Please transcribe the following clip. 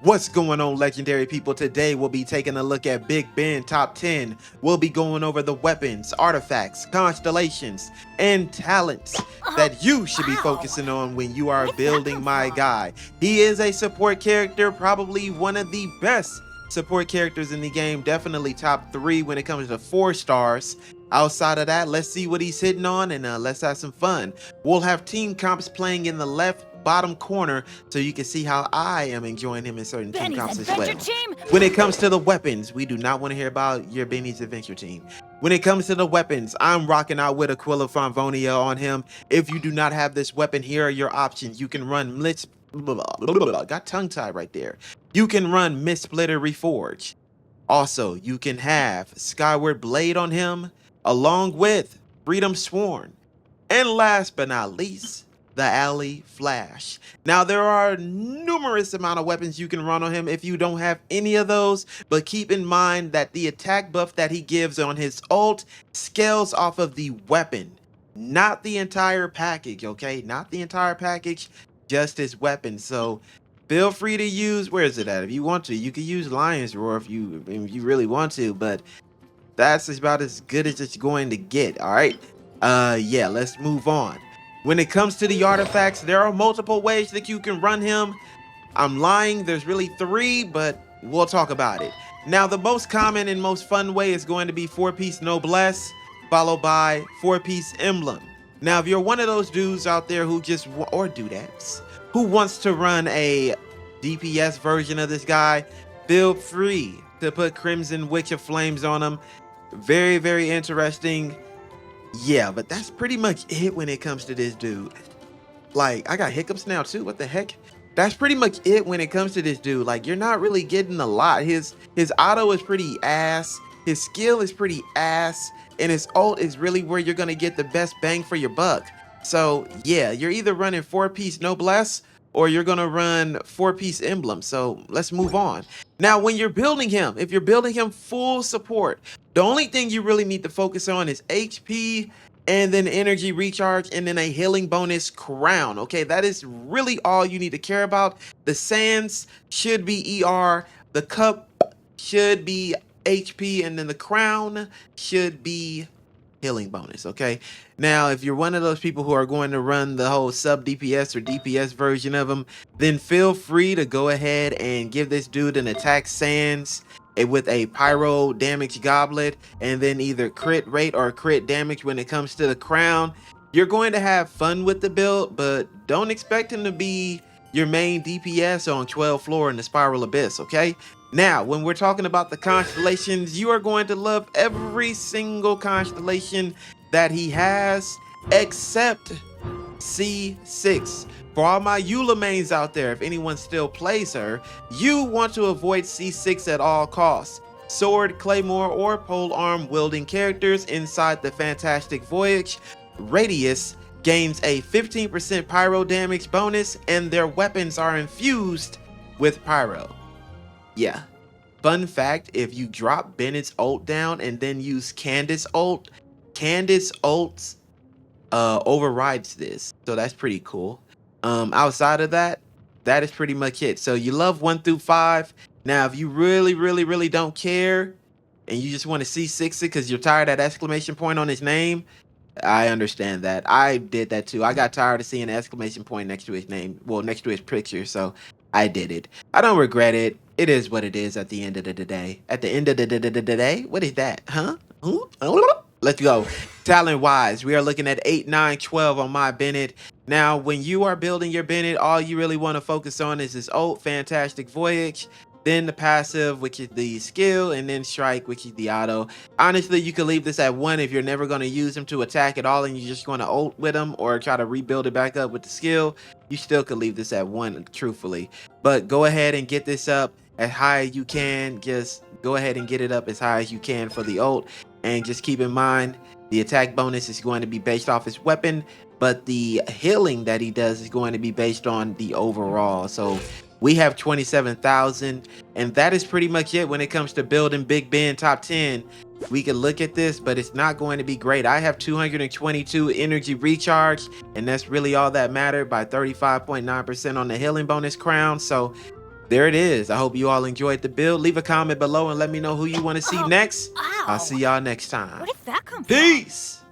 What's going on, legendary people? Today we'll be taking a look at Big Ben Top 10. We'll be going over the weapons, artifacts, constellations, and talents that you should be focusing on when you are building my guy. He is a support character, probably one of the best support characters in the game, definitely top 3 when it comes to 4 stars. Outside of that, let's see what he's hitting on, and let's have some fun. We'll have team comps playing in the left bottom corner so you can see how I am enjoying him in certain team comps as well. When it comes to the weapons, we do not want to hear about your Benny's Adventure team. When it comes to the weapons, I'm rocking out with Aquila Fonvonia on him. If you do not have this weapon, here are your options. You can run got tongue tied right there. You can run Mist Splitter Reforge. Also, you can have Skyward Blade on him, along with Freedom Sworn. And last but not least, the Alley Flash. Now, there are numerous amount of weapons you can run on him if you don't have any of those, but keep in mind that the attack buff that he gives on his ult scales off of the weapon, not the entire package, okay? Not the entire package, just his weapon. So feel free to use, where is it at? If you want to, you can use Lion's Roar if you really want to, but that's about as good as it's going to get. All right, yeah, let's move on. When it comes to the artifacts, there are multiple ways that you can run him. I'm lying, there's really 3, but we'll talk about it. Now, the most common and most fun way is going to be 4-piece Noblesse, followed by 4-piece Emblem. Now, if you're one of those dudes out there who just, or dudettes, who wants to run a DPS version of this guy, feel free to put Crimson Witch of Flames on him. Very, very interesting. Yeah, but that's pretty much it when it comes to this dude. Like, I got hiccups now too. What the heck? That's pretty much it when it comes to this dude. Like, you're not really getting a lot. His auto is pretty ass. His skill is pretty ass. And his ult is really where you're going to get the best bang for your buck. So, yeah, you're either running 4-piece Noblesse or you're going to run 4-piece Emblem. So let's move on. Now, when you're building him, if you're building him full support, the only thing you really need to focus on is HP and then energy recharge and then a healing bonus crown. Okay, that is really all you need to care about. The sands should be ER, the cup should be HP, and then the crown should be healing bonus. Okay, now if you're one of those people who are going to run the whole sub DPS or DPS version of him, then feel free to go ahead and give this dude an attack sands with a pyro damage goblet, and then either crit rate or crit damage. When it comes to the crown, you're going to have fun with the build, but don't expect him to be your main DPS on 12th floor in the Spiral Abyss. Okay, now when we're talking about the constellations, you are going to love every single constellation that he has except C6. For all my Eula mains out there, if anyone still plays her, you want to avoid C6 at all costs. Sword, claymore, or polearm wielding characters inside the Fantastic Voyage radius gains a 15% pyro damage bonus, and their weapons are infused with pyro. Yeah. Fun fact, if you drop Bennett's ult down and then use Candace ult overrides this. So that's pretty cool. Outside of that, that is pretty much it. So you love 1 through 5. Now, if you really don't care and you just want to see 6 because you're tired of that exclamation point on his name, I understand that. I did that too. I got tired of seeing an exclamation point next to his name, well, next to his picture, so I did it. I don't regret it. It is what it is at the end of the day. At the end of the day? What is that? Huh? Let's go. Talent wise, we are looking at 8, 9, 12 on my Bennett. Now, when you are building your Bennett, all you really want to focus on is his ult, Fantastic Voyage, then the passive, which is the skill, and then strike, which is the auto. Honestly, you could leave this at 1 if you're never going to use him to attack at all and you're just going to ult with him or try to rebuild it back up with the skill. You still could leave this at 1, truthfully. But go ahead and get this up as high as you can. Just go ahead and get it up as high as you can for the ult. And just keep in mind, the attack bonus is going to be based off his weapon, but the healing that he does is going to be based on the overall. So we have 27,000, and that is pretty much it when it comes to building Big Ben top 10. We can look at this, but it's not going to be great. I have 222 energy recharge, and that's really all that mattered by 35.9% on the healing bonus crown. So there it is. I hope you all enjoyed the build. Leave a comment below and let me know who you want to see next. Ow. I'll see y'all next time. Where did that come from? Peace.